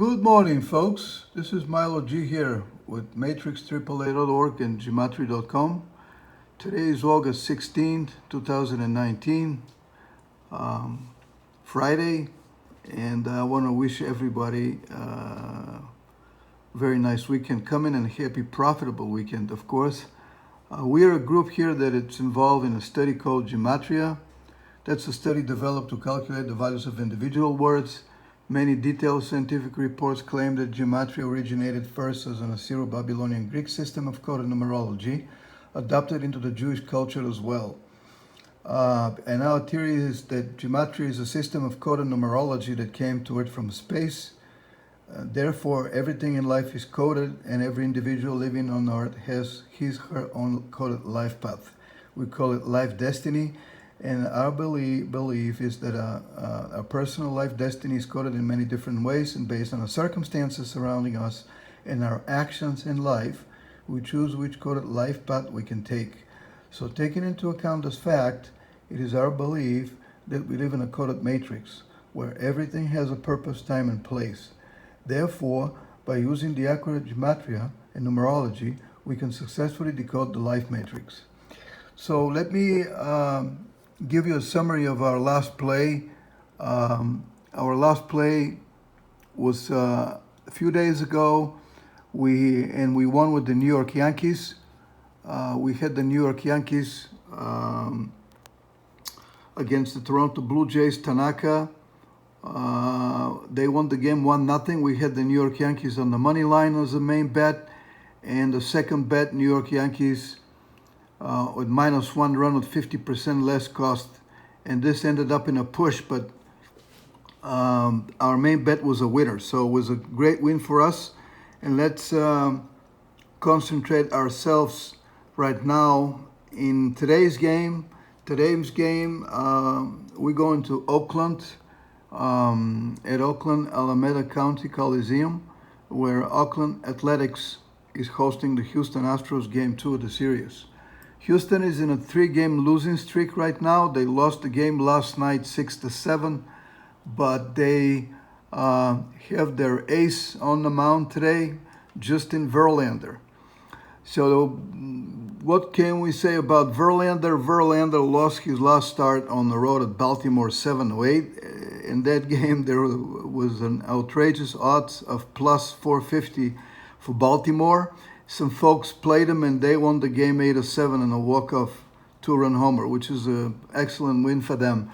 Good morning, folks. This is Milo G here with MatrixAAA.org and Gematria.com. Today is August 16th, 2019, Friday, and I want to wish everybody a very nice weekend coming and a happy, profitable weekend, of course. We are a group here that is involved in a study called Gematria. That's a study developed to calculate the values of individual words. Many detailed scientific reports claim that Gematria originated first as an Assyro-Babylonian Greek system of coded numerology, adopted into the Jewish culture as well. And our theory is that Gematria is a system of coded numerology that came to it from space. Therefore, everything in life is coded, and every individual living on Earth has her own coded life path. We call it life destiny. And our belief is that our personal life destiny is coded in many different ways, and based on the circumstances surrounding us and our actions in life, we choose which coded life path we can take. So taking into account this fact, it is our belief that we live in a coded matrix where everything has a purpose, time, and place. Therefore, by using the accurate gematria and numerology, we can successfully decode the life matrix. So let me give you a summary of our last play. Our last play was a few days ago. We won with the New York Yankees. We had the New York Yankees against the Toronto Blue Jays, Tanaka. They won the game 1-0. We had the New York Yankees on the money line as the main bet, and the second bet, New York Yankees with -1 run with 50% less cost, and this ended up in a push, but our main bet was a winner, so it was a great win for us. And let's concentrate ourselves right now in today's game. We're going to Oakland, at Oakland-Alameda County Coliseum, where Oakland Athletics is hosting the Houston Astros Game 2 of the series. Houston is in a 3-game losing streak right now. They lost the game last night 6-7, but they have their ace on the mound today, Justin Verlander. So what can we say about Verlander? Verlander lost his last start on the road at Baltimore 7-8. In that game, there was an outrageous odds of +450 for Baltimore. Some folks played them and they won the game 8-7 in a walk-off 2-run homer, which is an excellent win for them.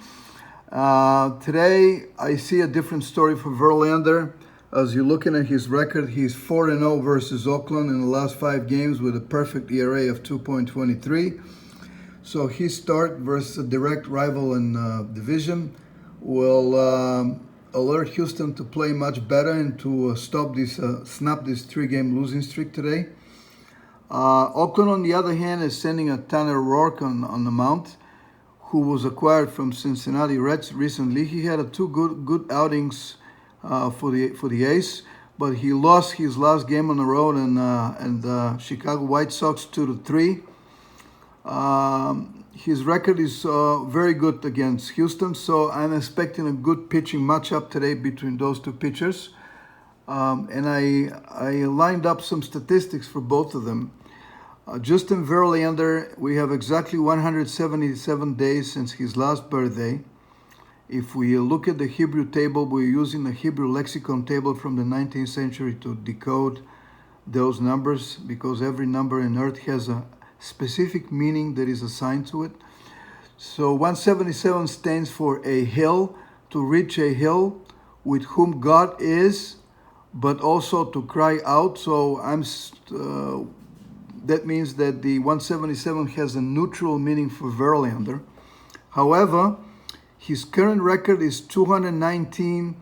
Today, I see a different story for Verlander. As you're looking at his record, he's 4-0 versus Oakland in the last 5 games with a perfect ERA of 2.23. So his start versus a direct rival in division will alert Houston to play much better and to snap this 3-game losing streak today. Oakland, on the other hand, is sending a Tanner Roark on the mound, who was acquired from Cincinnati Reds recently. He had 2 good outings for the Ace, but he lost his last game on the road and Chicago White Sox 2-3. His record is very good against Houston, so I'm expecting a good pitching matchup today between those 2 pitchers. And I lined up some statistics for both of them. Justin Verlander, we have exactly 177 days since his last birthday. If we look at the Hebrew table, we're using the Hebrew lexicon table from the 19th century to decode those numbers, because every number in Earth has a specific meaning that is assigned to it. So 177 stands for a hill, to reach a hill with whom God is, but also to cry out. So that means that the 177 has a neutral meaning for Verlander. However, his current record is 219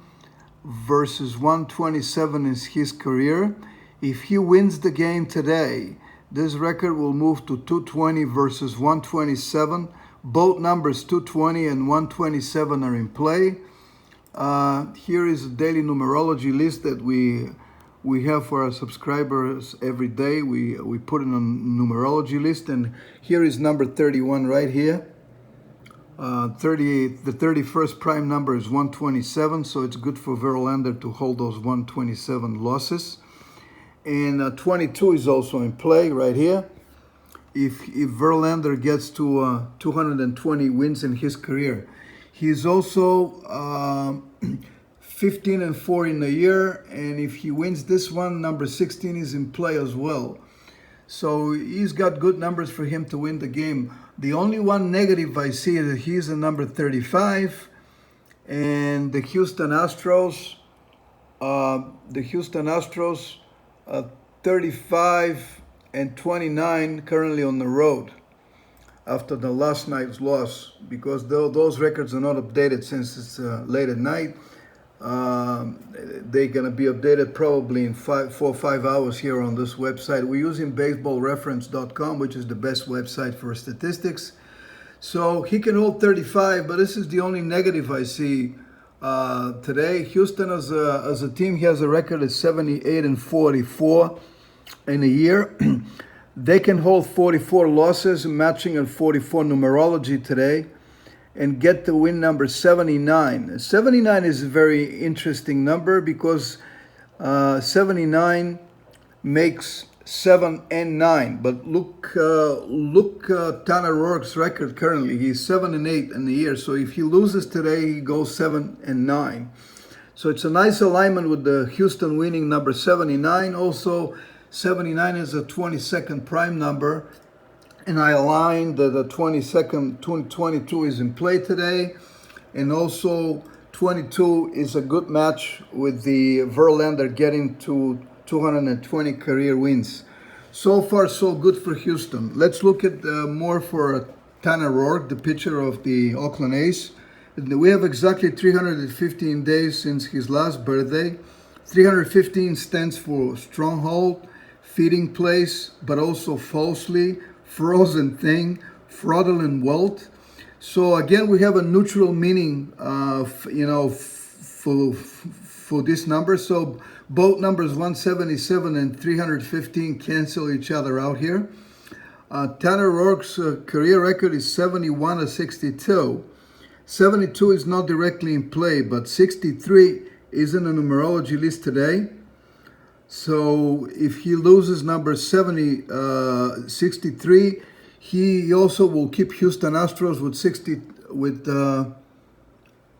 versus 127 in his career. If he wins the game today, this record will move to 220 versus 127. Both numbers, 220 and 127, are in play. Here is a daily numerology list that we have for our subscribers every day. We put in a numerology list, and here is number 31 right here. The 31st prime number is 127, so it's good for Verlander to hold those 127 losses. And 22 is also in play right here. If Verlander gets to 220 wins in his career, he's also 15-4 in a year, and if he wins this one, number 16 is in play as well. So he's got good numbers for him to win the game. The only one negative I see is that he's a number 35, and the Houston Astros, 35 and 29 currently on the road after the last night's loss, because those records are not updated since it's late at night. They're going to be updated probably in 4 or 5 hours here on this website. We're using baseballreference.com, which is the best website for statistics. So he can hold 35, but this is the only negative I see today. Houston as a team, he has a record of 78-44 in a year. They can hold 44 losses, matching at 44 numerology today, and get the win number 79. 79 is a very interesting number because 79 makes 7 and 9. But look Tanner Roark's record currently. He's 7-8 in the year. So if he loses today, he goes 7-9. So it's a nice alignment with the Houston winning number 79. Also, 79 is a 22nd prime number. And I aligned the 22 is in play today. And also 22 is a good match with the Verlander getting to 220 career wins. So far, so good for Houston. Let's look at more for Tanner Roark, the pitcher of the Oakland A's. We have exactly 315 days since his last birthday. 315 stands for stronghold, feeding place, but also falsely, frozen thing, fraudulent wealth. So again, we have a neutral meaning, for this number. So both numbers 177 and 315 cancel each other out here. Tanner Roark's career record is 71-62. 72 is not directly in play, but 63 is in the numerology list today. So if he loses number 63, he also will keep Houston Astros with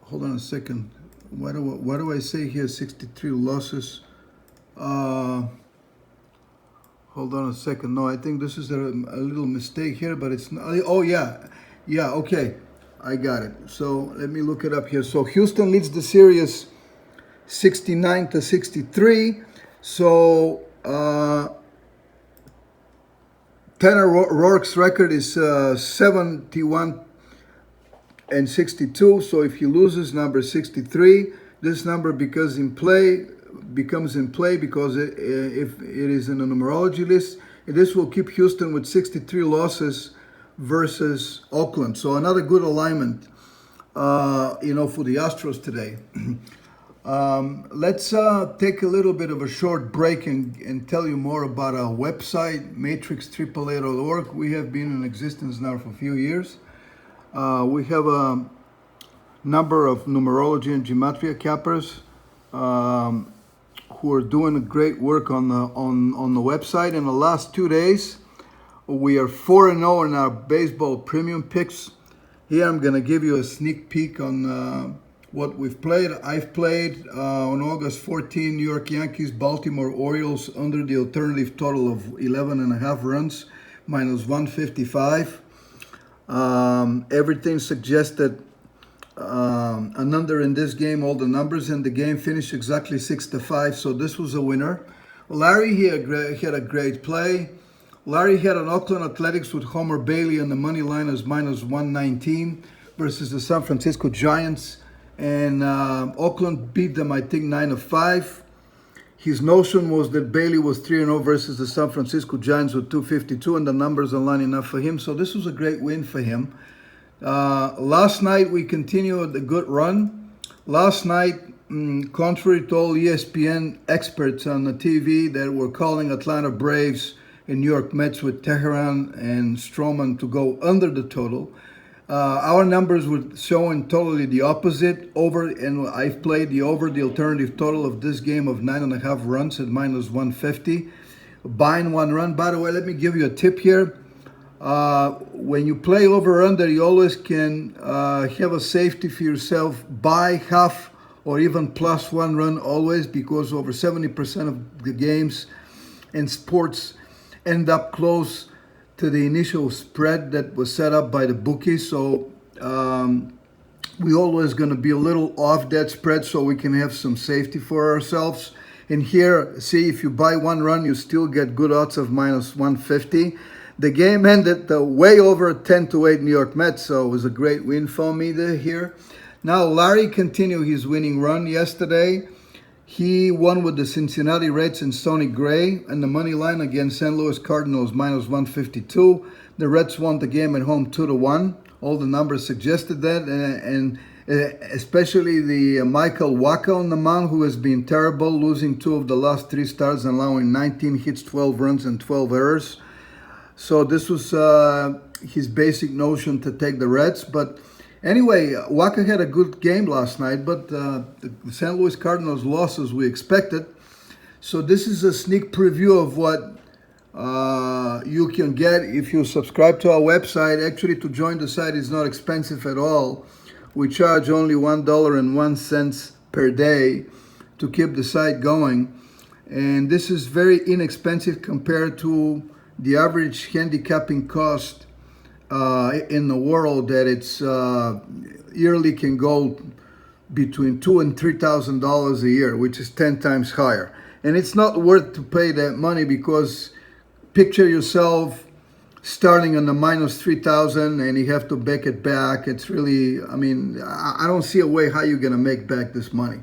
hold on a second. Why do I say here 63 losses? Hold on a second. No, I think this is a little mistake here, but it's not. Oh yeah, okay, I got it. So let me look it up here. So Houston leads the series 69-63. So Tanner Roark's record is 71-62. So if he loses number 63, this number becomes in play because if it is in the numerology list. This will keep Houston with 63 losses versus Oakland. So another good alignment, for the Astros today. Let's take a little bit of a short break and tell you more about our website, matrix888.org. We have been in existence now for a few years. We have a number of numerology and gematria cappers who are doing great work on the website. In the last 2 days, we are 4-0 in our baseball premium picks. Here I'm going to give you a sneak peek on what we've played. I've played on August 14, New York Yankees, Baltimore Orioles under the alternative total of 11.5 runs, minus 155. Everything suggested an under in this game. All the numbers in the game finished exactly 6-5, so this was a winner. Larry had a great play. Larry had an Oakland Athletics with Homer Bailey and the money line as minus 119 versus the San Francisco Giants. And Oakland beat them, I think, 9-5. His notion was that Bailey was 3-0 versus the San Francisco Giants with 252, and the numbers are lining up for him. So this was a great win for him. Last night, we continued the good run. Last night, contrary to all ESPN experts on the TV that were calling Atlanta Braves and New York Mets with Teheran and Stroman to go under the total, Our numbers were showing totally the opposite. Over, and I've played the over, the alternative total of this game of 9.5 runs at minus 150. Buying 1 run. By the way, let me give you a tip here. When you play over under, you always can have a safety for yourself. Buy half or even plus 1 run always, because over 70% of the games in sports end up close to the initial spread that was set up by the bookies. So we always going to be a little off that spread so we can have some safety for ourselves. And here, see, if you buy 1 run, you still get good odds of minus 150. The game ended way over 10-8 New York Mets, so it was a great win for me here. Now, Larry continued his winning run yesterday. He won with the Cincinnati Reds and Sonny Gray, and the money line against St. Louis Cardinals minus 152. The Reds won the game at home 2-1. All the numbers suggested that, and especially the Michael Wacha on the mound, who has been terrible, losing 2 of the last 3 starts and allowing 19 hits, 12 runs, and 12 errors. So this was his basic notion to take the Reds. But anyway, Wacha had a good game last night, but the St. Louis Cardinals lost as we expected. So this is a sneak preview of what you can get if you subscribe to our website. Actually, to join the site is not expensive at all. We charge only $1.01 per day to keep the site going. And this is very inexpensive compared to the average handicapping cost in the world, that it's yearly can go between $2,000 and $3,000 a year, which is 10 times higher. And it's not worth to pay that money, because picture yourself starting on the minus 3,000 and you have to back it back. It's really, I mean, I don't see a way how you're gonna make back this money.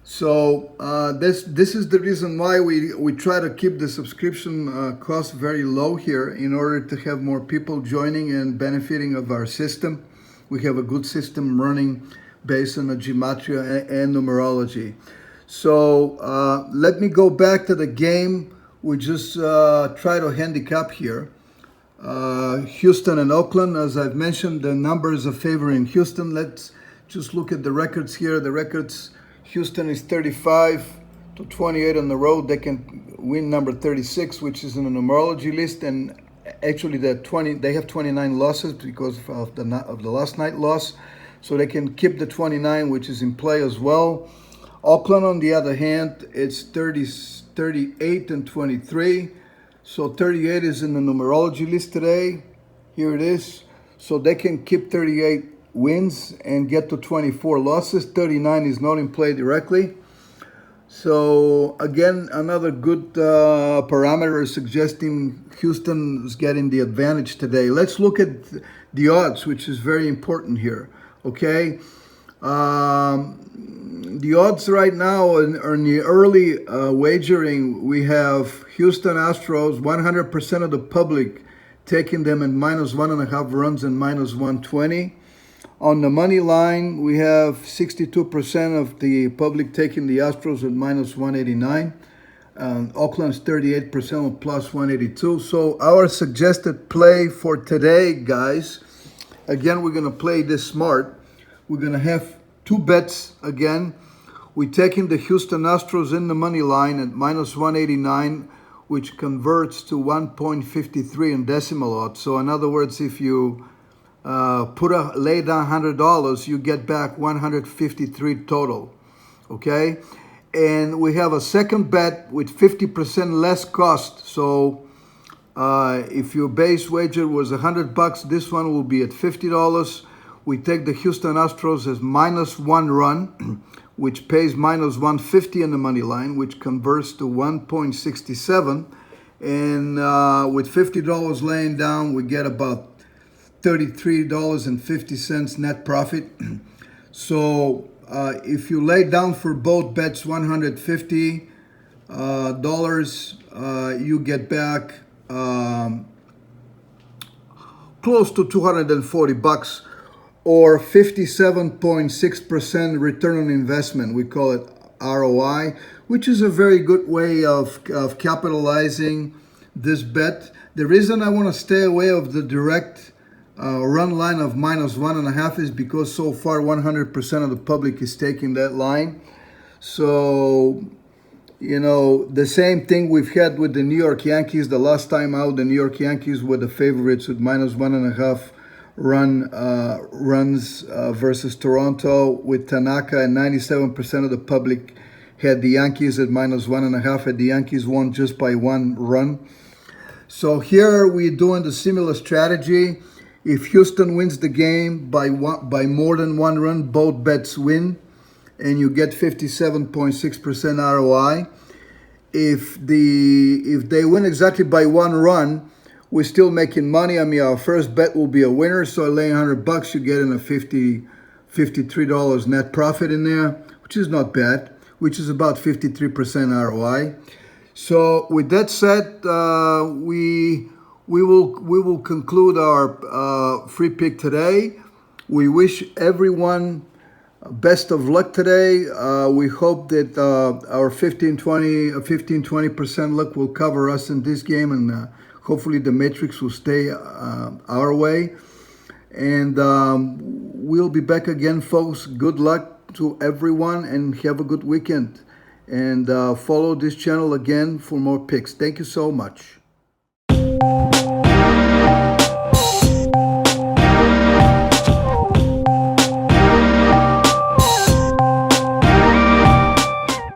So this is the reason why we try to keep the subscription cost very low here, in order to have more people joining and benefiting of our system. We have a good system running based on the gematria and numerology. So let me go back to the game. We just try to handicap here. Houston and Oakland, as I've mentioned, the numbers are favoring Houston. Let's just look at the records here. The records, Houston is 35-28 on the road. They can win number 36, which is in the numerology list. And actually, they have 29 losses because of the last night loss. So they can keep the 29, which is in play as well. Oakland, on the other hand, it's 38-23. So 38 is in the numerology list today. Here it is. So they can keep 38 wins and get to 24 losses. 39 is not in play directly. So again, another good parameter suggesting Houston is getting the advantage today. Let's look at the odds, which is very important here. Okay, the odds right now are in the early wagering. We have Houston Astros, 100% of the public taking them at minus 1.5 runs and minus 120. On the money line, we have 62% of the public taking the Astros at minus 189. Oakland's 38% at plus 182. So our suggested play for today, guys, again, we're going to play this smart. We're going to have 2 bets again. We're taking the Houston Astros in the money line at minus 189, which converts to 1.53 in decimal odds. So in other words, if you lay down $100, you get back 153 total. Okay, and we have a second bet with 50% less cost. So if your base wager was $100, this one will be at $50. We take the Houston Astros as minus 1 run, which pays minus 150 in the money line, which converts to 1.67. And with $50 laying down, we get about $33.50 net profit. So if you lay down for both bets $150, you get back close to $240, or 57.6% return on investment. We call it ROI, which is a very good way of capitalizing this bet. The reason I want to stay away of the direct run line of -1.5 is because so far 100% of the public is taking that line. So, you know, the same thing we've had with the New York Yankees. The last time out, the New York Yankees were the favorites with -1.5 runs versus Toronto with Tanaka, and 97% of the public had the Yankees at -1.5, and the Yankees won just by 1 run. So here we're doing the similar strategy. If Houston wins the game by more than 1 run, both bets win, and you get 57.6% ROI. If they win exactly by 1 run, we're still making money. I mean, our first bet will be a winner, so I lay $100, you get in a $53 net profit in there, which is not bad, which is about 53% ROI. So with that said, we will conclude our free pick today. We wish everyone best of luck today. We hope that our 15-20% luck will cover us in this game, and hopefully the matrix will stay our way. And we'll be back again, folks. Good luck to everyone, and have a good weekend. And follow this channel again for more picks. Thank you so much.